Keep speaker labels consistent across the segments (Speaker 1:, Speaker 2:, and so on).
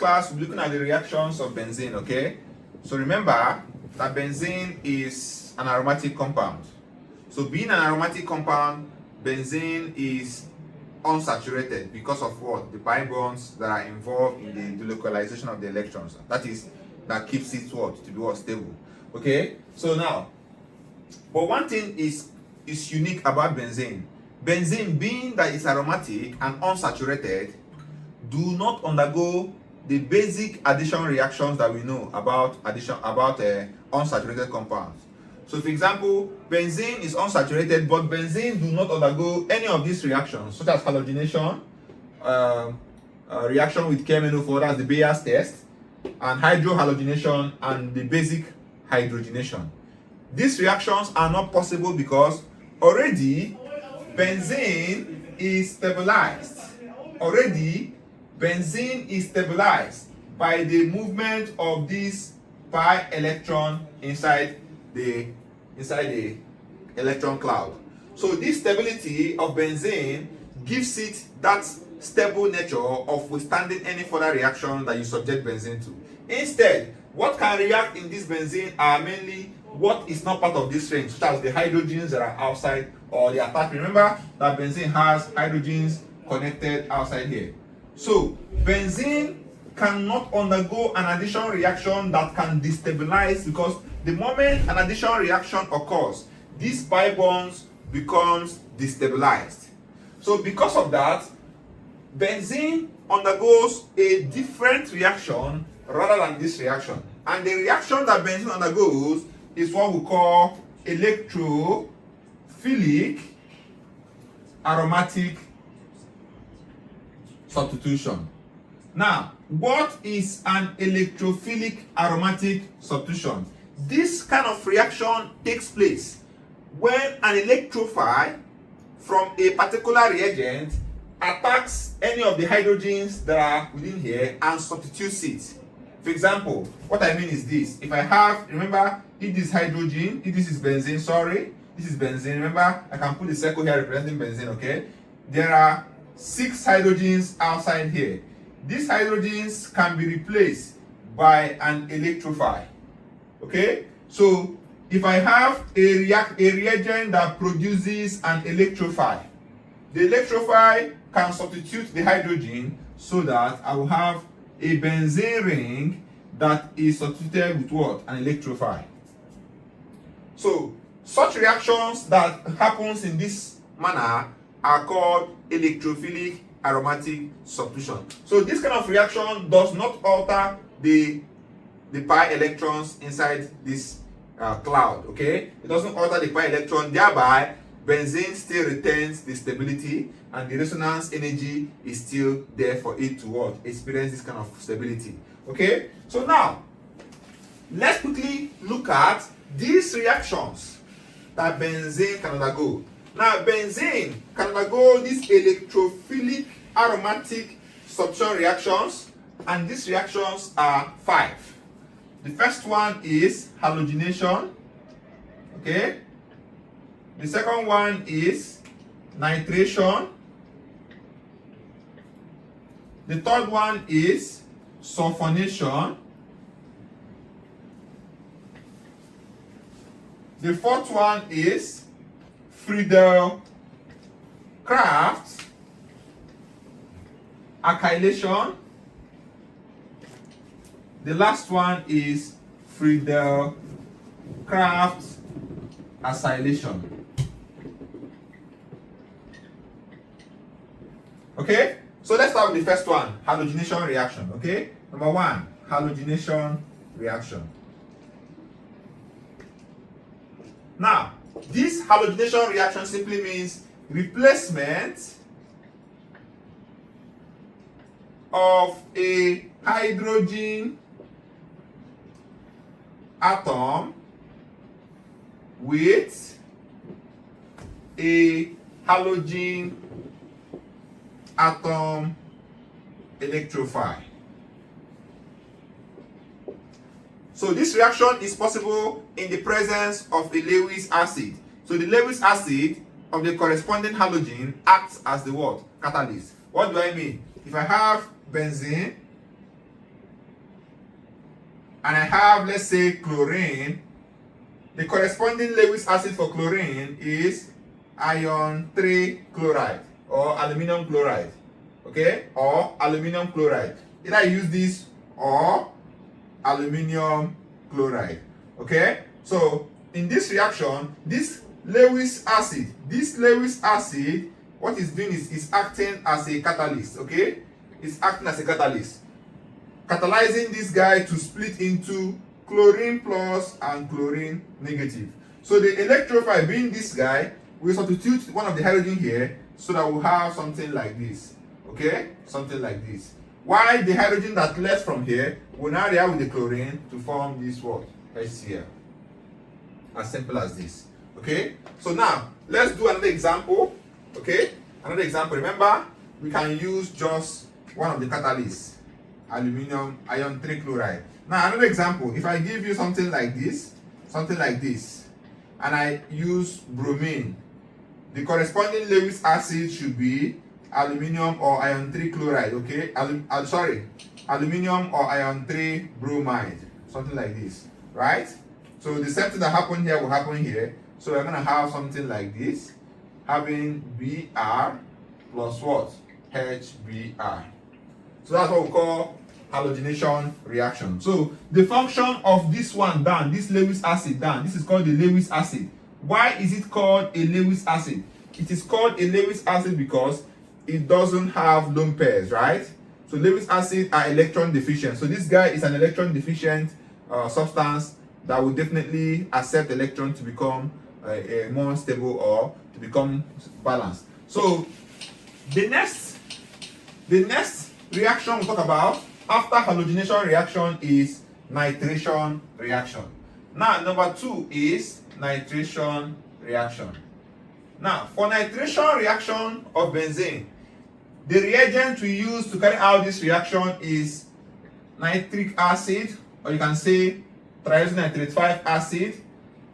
Speaker 1: class, we're looking at the reactions of benzene, okay? So remember that benzene is an aromatic compound. So being an aromatic compound, benzene is unsaturated because of what? The pi bonds that are involved in the delocalization of the electrons. That is, that keeps it what? To be what? Stable. Okay? So now, but one thing is unique about benzene. Benzene, being that it's aromatic and unsaturated, do not undergo the basic addition reactions that we know about unsaturated compounds. So for example, benzene is unsaturated, but benzene do not undergo any of these reactions, such as halogenation, reaction with KMNO4, that's the Bayer's test, and hydrohalogenation and the basic hydrogenation. These reactions are not possible because already benzene is stabilized. Already benzene is stabilized by the movement of this pi electron inside the electron cloud. So this stability of benzene gives it that stable nature of withstanding any further reaction that you subject benzene to. Instead, what can react in this benzene are mainly what is not part of this range, such as the hydrogens that are outside or the attached. Remember that benzene has hydrogens connected outside here. So benzene cannot undergo an addition reaction that can destabilize, because the moment an addition reaction occurs, these pi bonds becomes destabilized. So because of that, benzene undergoes a different reaction rather than this reaction. And the reaction that benzene undergoes is what we call electrophilic aromatic substitution. Now, what is an electrophilic aromatic substitution? This kind of reaction takes place when an electrophile from a particular reagent attacks any of the hydrogens that are within here and substitutes it. For example, what I mean is this. If I have, remember, if this hydrogen, if this is benzene, this is benzene. Remember, I can put a circle here representing benzene, okay? There are 6 hydrogens outside here. These hydrogens can be replaced by an electrophile. Okay? So, if I have a reagent that produces an electrophile, the electrophile can substitute the hydrogen so that I will have a benzene ring that is substituted with what? An electrophile. So, such reactions that happens in this manner are called electrophilic aromatic substitution. So this kind of reaction does not alter the pi electrons inside this cloud, okay? It doesn't alter the pi electron, thereby benzene still retains the stability and the resonance energy is still there for it to what? Experience this kind of stability, okay? So now, let's quickly look at these reactions that benzene can undergo. Now, benzene can undergo these electrophilic aromatic substitution reactions, and these reactions are 5. The first one is halogenation, okay? The second one is nitration. The third one is sulfonation. The fourth one is Friedel-Crafts alkylation. The last one is Friedel-Crafts acylation. Okay, so let's start with the first one, halogenation reaction. Okay, number 1, halogenation reaction. Now, this halogenation reaction simply means replacement of a hydrogen atom with a halogen atom electrophile. So this reaction is possible in the presence of a Lewis acid. So the Lewis acid of the corresponding halogen acts as the what? Catalyst. What do I mean? If I have benzene and I have, let's say, chlorine, the corresponding Lewis acid for chlorine is iron 3 chloride or aluminum chloride, okay, or aluminum chloride. Either I use this or aluminum chloride, okay. So in this reaction, this Lewis acid, what it's doing is it's acting as a catalyst, okay. It's acting as a catalyst, catalyzing this guy to split into chlorine plus and chlorine negative. So the electrophile, being this guy, will substitute one of the hydrogen here, so that we'll have something like this, okay, something like this. While the hydrogen that left from here will now react with the chlorine to form this what? HCl. As simple as this, okay. So now let's do another example, okay. Another example. Remember, we can use just one of the catalysts, aluminum iron 3 chloride. Now another example, if I give you something like this, and I use bromine, the corresponding Lewis acid should be aluminum or iron 3 chloride, okay. Aluminum or iron 3 bromide, something like this, right? So the same thing that happened here will happen here. So we're going to have something like this, having Br plus what? HBr. So that's what we call halogenation reaction. So the function of this one down, this Lewis acid down, this is called the Lewis acid. Why is it called a Lewis acid? It is called a Lewis acid because it doesn't have lone pairs, right? So Lewis acid are electron deficient. So this guy is an electron deficient substance that will definitely accept electron to become more stable or to become balanced. So the next reaction we'll talk about after halogenation reaction is nitration reaction. Now number 2 is nitration reaction. Now for nitration reaction of benzene, the reagent we use to carry out this reaction is nitric acid, or you can say triazonitrate 5 acid,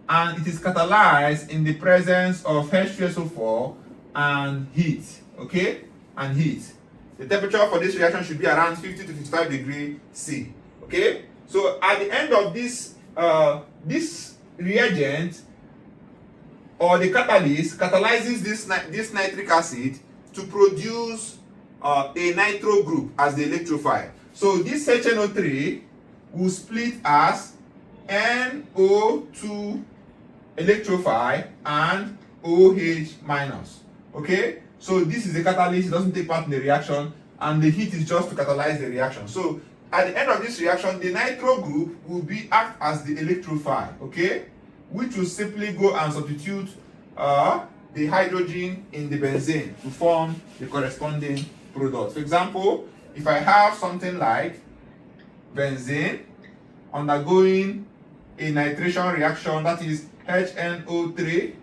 Speaker 1: and it is catalyzed in the presence of H2SO4 and heat, okay, and heat. The temperature for this reaction should be around 50 to 55 degrees C, okay. So at the end of this this reagent or the catalyst catalyzes this nitric acid to produce a nitro group as the electrophile. So this HNO3 will split as NO2 electrophile and OH minus, okay. So this is the catalyst, it doesn't take part in the reaction, and the heat is just to catalyze the reaction. So at the end of this reaction, the nitro group will act as the electrophile, okay, which will simply go and substitute the hydrogen in the benzene to form the corresponding product. For example, if I have something like benzene undergoing a nitration reaction, that is HNO3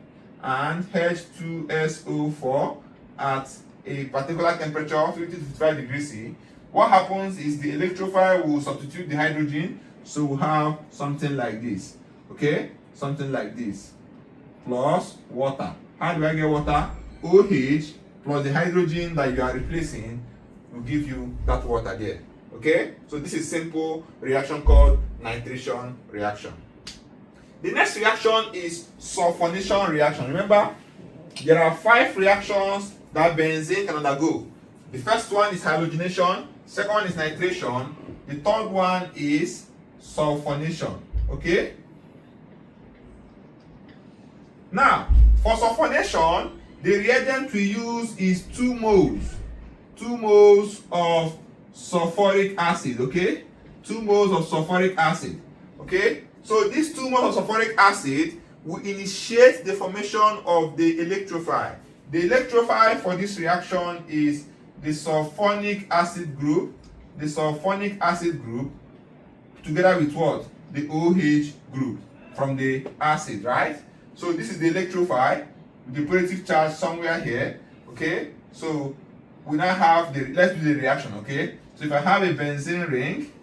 Speaker 1: and H2SO4 at a particular temperature 50 to 55 degrees C, what happens is the electrophile will substitute the hydrogen, so we'll have something like this, okay, something like this, plus water. How do I get water? OH plus the hydrogen that you are replacing will give you that water there, okay. So this is simple reaction called nitration reaction. The next reaction is sulfonation reaction. Remember, there are 5 reactions that benzene can undergo. The first one is halogenation, second one is nitration, the third one is sulfonation, okay. Now for sulfonation, the reagent we use is 2 moles of sulfuric acid, okay, 2 moles of sulfuric acid, okay. So these 2 moles of sulfuric acid will initiate the formation of the electrophile. The electrophile for this reaction is the sulfonic acid group, together with what? The OH group from the acid, right? So this is the electrophile with the positive charge somewhere here, okay? So we now have let's do the reaction, okay? So if I have a benzene ring,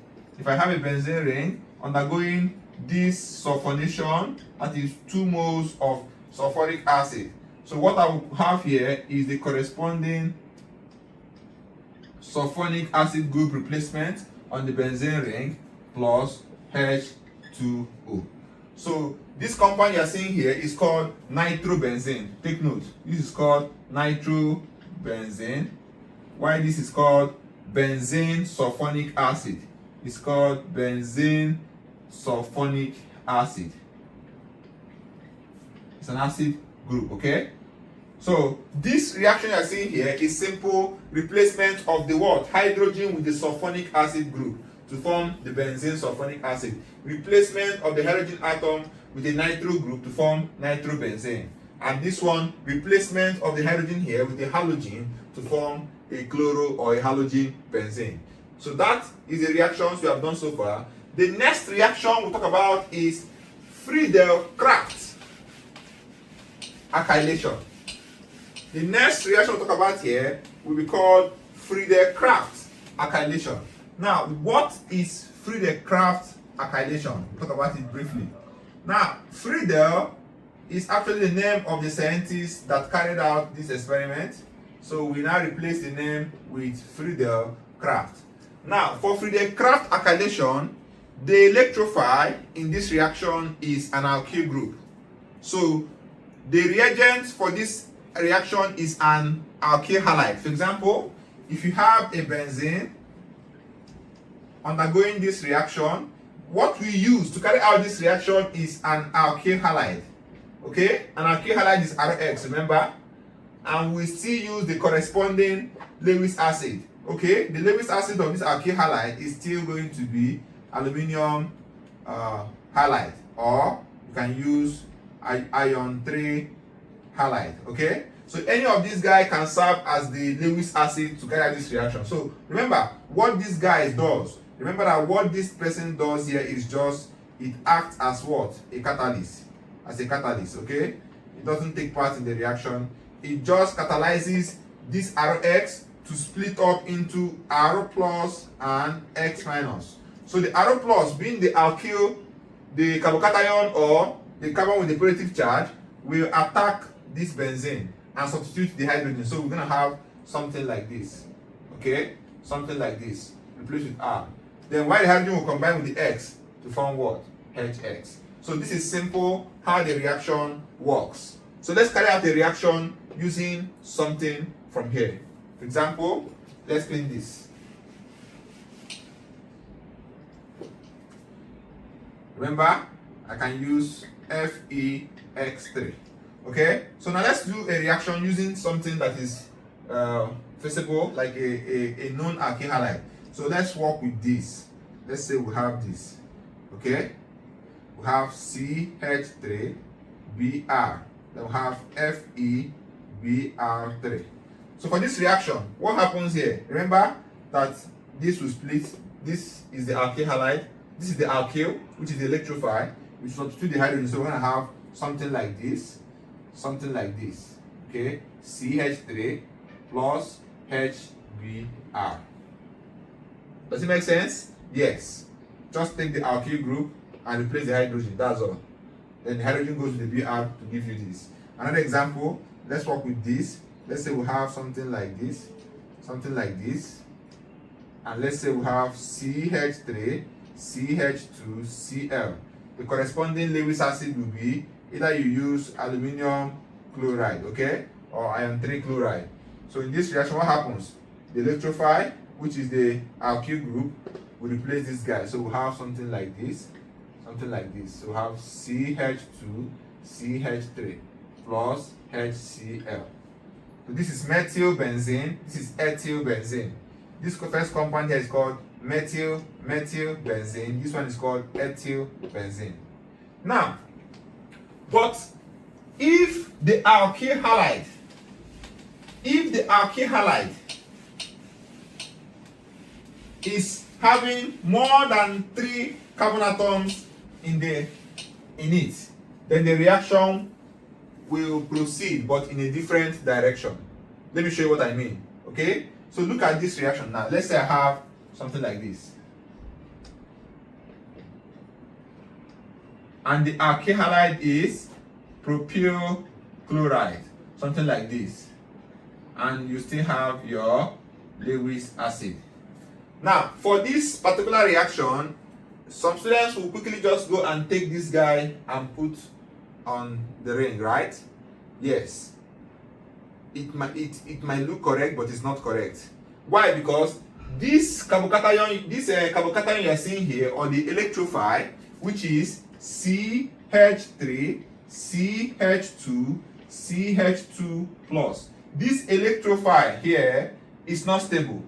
Speaker 1: undergoing this sulfonation, that is 2 moles of sulfuric acid. So what I will have here is the corresponding sulfonic acid group replacement on the benzene ring plus H2O. So this compound you are seeing here is called nitrobenzene. Take note, this is called nitrobenzene, while this is called benzene sulfonic acid. It's called benzene sulfonic acid. It's an acid group, okay? So this reaction you are seeing here is simple replacement of the what? Hydrogen with the sulfonic acid group to form the benzene sulfonic acid. Replacement of the hydrogen atom with a nitro group to form nitrobenzene. And this one, replacement of the hydrogen here with a halogen to form a chloro or a halogen benzene. So that is the reactions we have done so far. The next reaction we'll talk about is Friedel-Crafts alkylation. The next reaction we'll talk about here will be called Friedel-Crafts alkylation. Now, what is Friedel-Crafts alkylation? We'll talk about it briefly. Now, Friedel is actually the name of the scientist that carried out this experiment. So we now replace the name with Friedel-Crafts. Now, for Friedel-Crafts alkylation, the electrophile in this reaction is an alkyl group. So the reagent for this reaction is an alkyl halide. For example, if you have a benzene undergoing this reaction, what we use to carry out this reaction is an alkyl halide. Okay, an alkyl halide is RX, remember? And we still use the corresponding Lewis acid. Okay, the Lewis acid of this alkyl halide is still going to be aluminium halide, or you can use iron 3 halide. Okay, so any of these guys can serve as the Lewis acid to carry out this reaction. So remember what this guy does. Remember that what this person does here is just, it acts as what? A catalyst. As a catalyst, okay? It doesn't take part in the reaction. It just catalyzes this RX to split up into R plus and X minus. So the R plus being the alkyl, the carbocation or the carbon with the positive charge will attack this benzene and substitute the hydrogen. So we're gonna have something like this. Okay? Something like this. Replace with R. Then while the hydrogen will combine with the X to form what? HX. So this is simple how the reaction works. So let's carry out the reaction using something from here. For example, let's clean this. Remember, I can use FeX3. Okay, so now let's do a reaction using something that is feasible, like a known alkyl halide. So let's work with this. Let's say we have this. Okay, we have CH3 Br. Then we have FeBr3. So for this reaction, what happens here? Remember that this will split. This is the alkyl halide. This is the alkyl, which is the electrophile. We substitute the hydrogen, so we're gonna have something like this, something like this. Okay, CH3 plus HBr. Does it make sense? Yes. Just take the alkyl group and replace the hydrogen. That's all. Then the hydrogen goes to the Br to give you this. Another example. Let's work with this. Let's say we have something like this, something like this, and let's say we have CH3, CH2, Cl. The corresponding Lewis acid will be either you use aluminium chloride, okay, or iron 3 chloride. So in this reaction, what happens? The electrophile, which is the alkyl group, will replace this guy. So we have something like this, something like this. So we have CH2, CH3 plus HCl. So this is methyl benzene, this is ethyl benzene. This first compound here is called methyl benzene. This one is called ethyl benzene. Now, but if the alkyl halide, is having more than 3 carbon atoms in it, then the reaction will proceed, but in a different direction. Let me show you what I mean. Okay, so look at this reaction now. Let's say I have something like this, and the alkyl halide is propyl chloride, something like this, and you still have your Lewis acid. Now, for this particular reaction, some students will quickly just go and take this guy and put on the ring, right? Yes. It might look correct, but it's not correct. Why? Because this carbocation you are seeing here, or the electrophile, which is CH3, CH2, CH2 plus. This electrophile here is not stable.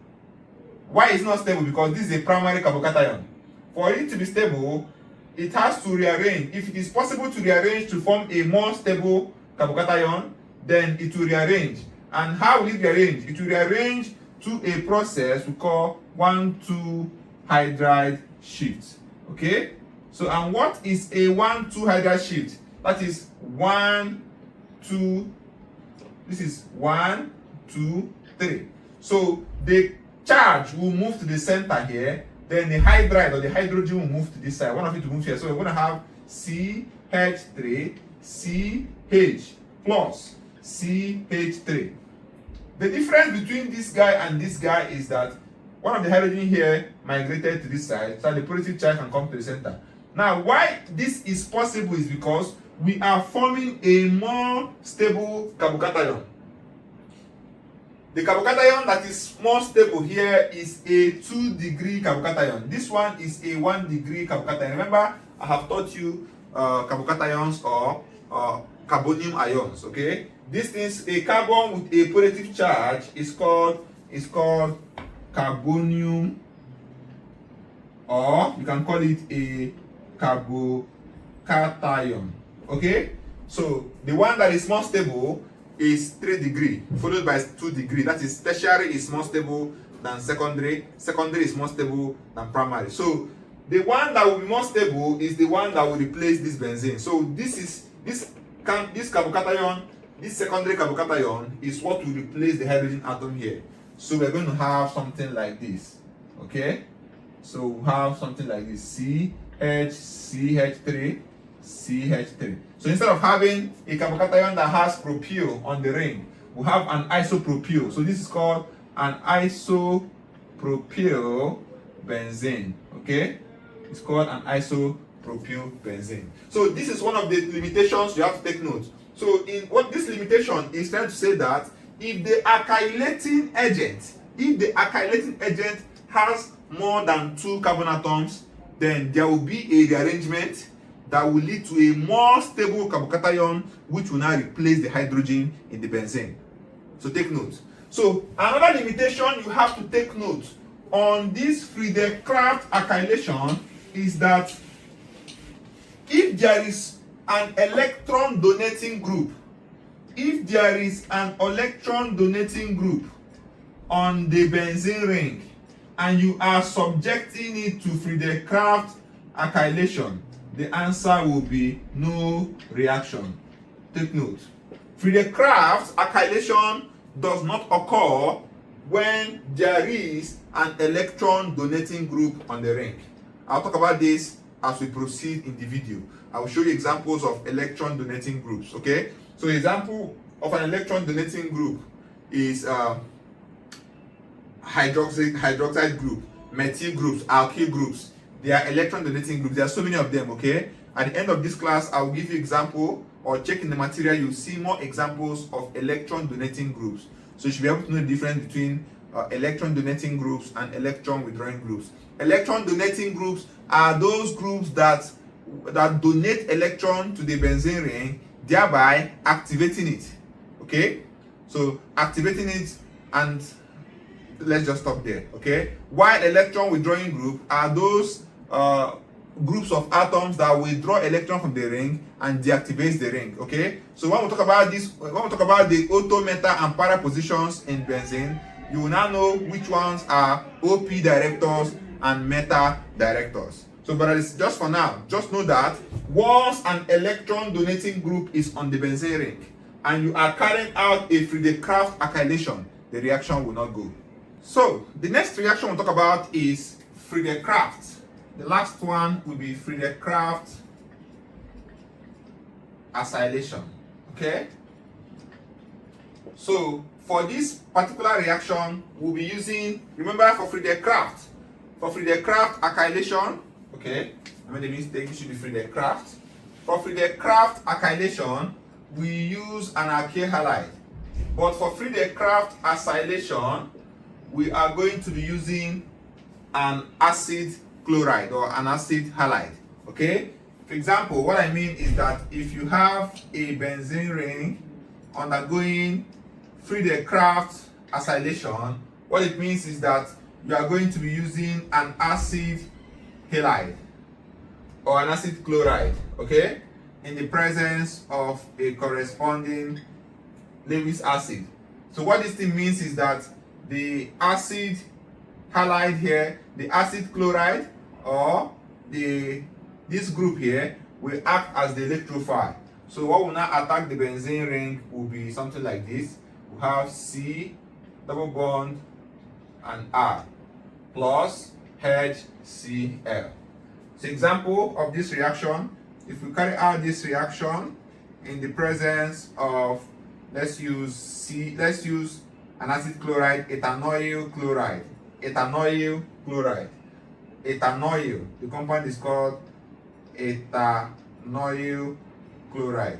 Speaker 1: Why is not stable? Because this is a primary carbocation. For it to be stable, it has to rearrange. If it is possible to rearrange to form a more stable carbocation, then it will rearrange. And how will it rearrange? It will rearrange to a process we call 1,2 hydride shift. Okay? So, and what is a 1,2 hydride shift? That is 1, 2, this is 1, 2, 3. So the charge will move to the center here, then the hydride or the hydrogen will move to this side. One of it will move here. So we're going to have CH3, CH plus CH3. The difference between this guy and this guy is that one of the hydrogen here migrated to this side, so the positive charge can come to the center. Now, why this is possible is because we are forming a more stable carbocation. The carbocation that is more stable here is a 2-degree carbocation. This one is a 1-degree carbocation. Remember, I have taught you carbocations or carbonium ions. Okay, this is a carbon with a positive charge is called carbonium, or you can call it a carbocation. Okay, so the one that is more stable is 3 degree, followed by 2 degree. That is, tertiary is more stable than secondary. Secondary is more stable than primary. So the one that will be more stable is the one that will replace this benzene. So this carbocation, this secondary carbocation is what will replace the hydrogen atom here. So we're going to have something like this. Okay, so we have something like this: CH3, CH3. So instead of having a carbocation that has propyl on the ring, we have an isopropyl. So this is called an isopropyl benzene. Okay, it's called an isopropyl benzene. So this is one of the limitations you have to take note. So in what this limitation is trying to say that if the alkylating agent has more than 2 carbon atoms, then there will be a rearrangement that will lead to a more stable carbocation, which will now replace the hydrogen in the benzene. So take note. So another limitation you have to take note on this Friedel-Crafts alkylation is that if there is an electron donating group, on the benzene ring, and you are subjecting it to Friedel-Crafts alkylation, the answer will be no reaction. Take note. Friedel-Crafts alkylation does not occur when there is an electron donating group on the ring. I'll talk about this as we proceed in the video. I will show you examples of electron donating groups. Okay, so example of an electron donating group is hydroxide group, methyl groups, alkyl groups. They are electron donating groups. There are so many of them. Okay, at the end of this class, I will give you example, or check in the material, you'll see more examples of electron donating groups. So you should be able to know the difference between electron donating groups and electron withdrawing groups. Electron donating groups are those groups that donate electron to the benzene ring, thereby activating it. Okay, so activating it, and let's just stop there. Okay, while electron withdrawing group are those groups of atoms that withdraw electron from the ring and deactivates the ring. Okay, so when we talk about this, when we talk about the auto, meta, and para positions in benzene, you will now know which ones are OP directors and meta directors. So, but it's just for now, just know that once an electron donating group is on the benzene ring and you are carrying out a Friedel-Crafts alkylation, the reaction will not go. So the next reaction we'll talk about is Friedel-Crafts. The last one will be Friedel-Crafts acylation. Okay, so for this particular reaction, we'll be using, remember, for Friedel-Crafts alkylation, Okay, I made a mistake. It should be Friedel-Crafts. For Friedel-Crafts acylation, we use an alkyl halide. But for Friedel-Crafts acylation, we are going to be using an acid chloride or an acid halide. Okay? For example, what I mean is that if you have a benzene ring undergoing Friedel-Crafts acylation, what it means is that you are going to be using an acid halide or an acid chloride, okay, in the presence of a corresponding Lewis acid. So what this thing means is that the acid halide here, the acid chloride or this group here will act as the electrophile. So what will now attack the benzene ring will be something like this. We have C double bond and R plus HCl. So example of this reaction, if we carry out this reaction in the presence of, let's use an acid chloride, ethanoyl chloride. Ethanoyl chloride. Ethanoyl. The compound is called ethanoyl chloride.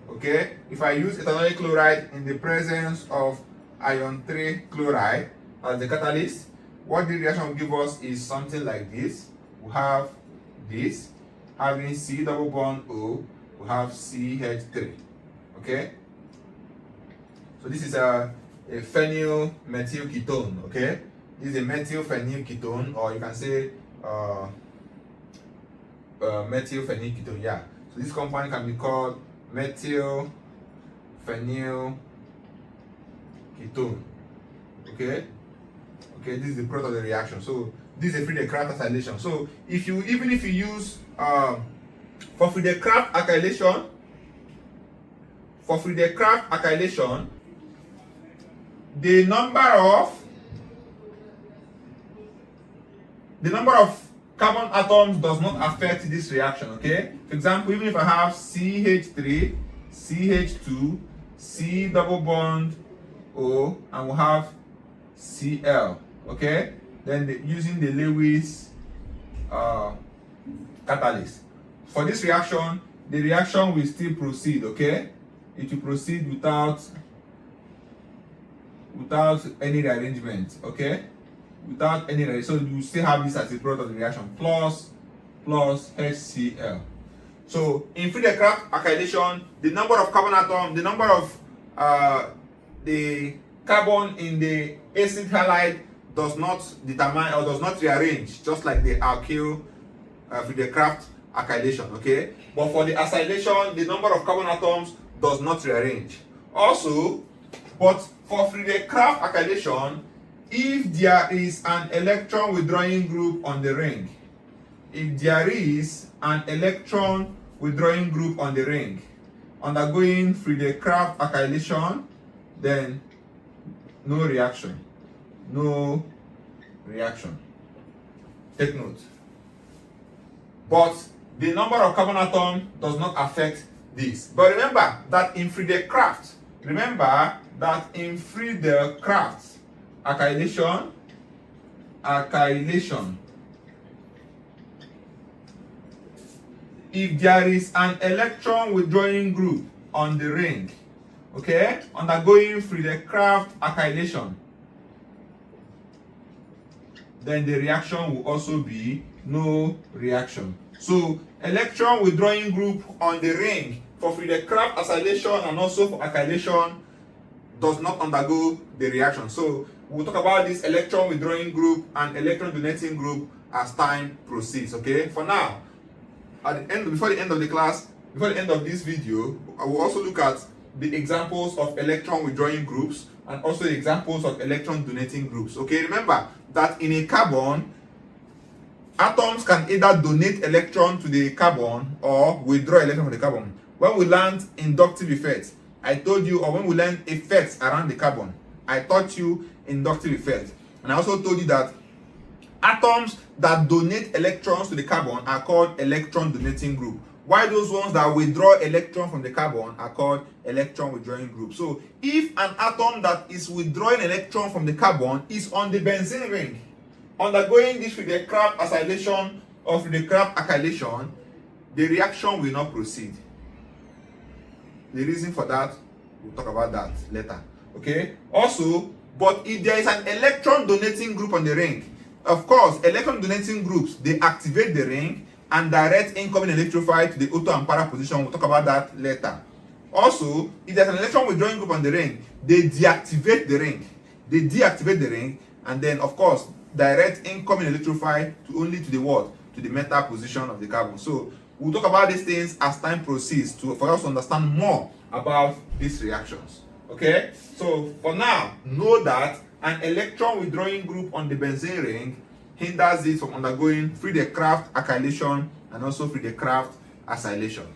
Speaker 1: Okay? If I use ethanoyl chloride in the presence of iron 3 chloride as the catalyst, what the reaction will give us is something like this. We have this, having C double bond O, we have CH3. Okay? So this is a phenyl methyl ketone. Okay? This is a methyl phenyl ketone, or you can say methyl phenyl ketone. Yeah. So this compound can be called methyl phenyl ketone. Okay? Okay, this is the product of the reaction. So this is a Friedel-Crafts acylation. So even if you use for Friedel-Crafts acylation, the number of carbon atoms does not affect this reaction. Okay, for example, even if I have CH3, CH2, C double bond O, and we have Cl. Okay, then using the Lewis catalyst. For this reaction, the reaction will still proceed. Okay, it will proceed without any rearrangement. Okay, without any rearrangement. So you still have this as a product of the reaction plus HCl. So in Friedel-Crafts acylation, the number of carbon atom, the number of the carbon in the acid halide does not determine or does not rearrange, just like the alkyl Friedel-Crafts acylation. Okay, but for the acylation, the number of carbon atoms does not rearrange. Also, but for Friedel-Crafts acylation, if there is an electron withdrawing group on the ring, undergoing Friedel-Crafts acylation, then no reaction. Take note. But the number of carbon atom does not affect this. But remember that in Friedel-Crafts acylation, if there is an electron withdrawing group on the ring, okay, undergoing Friedel-Crafts acylation, then the reaction will also be no reaction. So electron withdrawing group on the ring for Friedel-Crafts acylation and also for acylation does not undergo the reaction. So we'll talk about this electron withdrawing group and electron donating group as time proceeds. Okay, for now, before the end of the class, before the end of this video, I will also look at the examples of electron withdrawing groups and also the examples of electron donating groups. Okay, remember that in a carbon, atoms can either donate electron to the carbon or withdraw electron from the carbon. When we learned inductive effects, I told you, or when we learned effects around the carbon, I taught you inductive effects. And I also told you that atoms that donate electrons to the carbon are called electron donating group, while those ones that withdraw electron from the carbon are called electron withdrawing group. So if an atom that is withdrawing electron from the carbon is on the benzene ring, undergoing this Friedel-Crafts acylation of free craft alkylation, the reaction will not proceed. The reason for that, we'll talk about that later. Okay? Also, but if there is an electron donating group on the ring, of course, electron donating groups, they activate the ring and direct incoming electropile to the auto and para position. We'll talk about that later. Also, if there's an electron withdrawing group on the ring, they deactivate the ring. They deactivate the ring and then, of course, direct incoming electropile to only to the what? To the metal position of the carbon. So we'll talk about these things as time proceeds for us to understand more about these reactions. Okay? So for now, know that an electron withdrawing group on the benzene ring hinders it from undergoing Friedel-Crafts alkylation and also Friedel-Crafts acylation.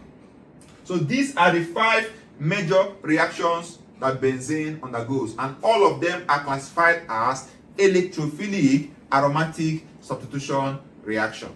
Speaker 1: So these are the 5 major reactions that benzene undergoes, and all of them are classified as electrophilic aromatic substitution reaction.